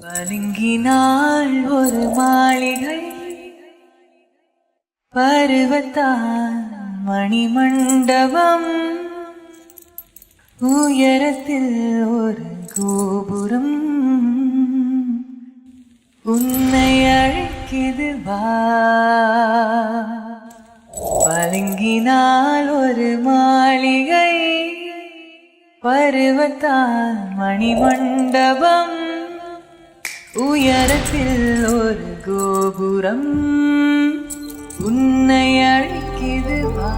பதுங்கினாள் ஒரு மாளிகை பருவத்தான் மணிமண்டபம் உயரத்தில் ஒரு கோபுரம் உன்னை அழைக்குது வா. பதுங்கினாள் ஒரு மாளிகை பருவத்தான் மணிமண்டபம் உயரத்தில் ஒரு கோபுரம் உன்னை அழைக்குது வா.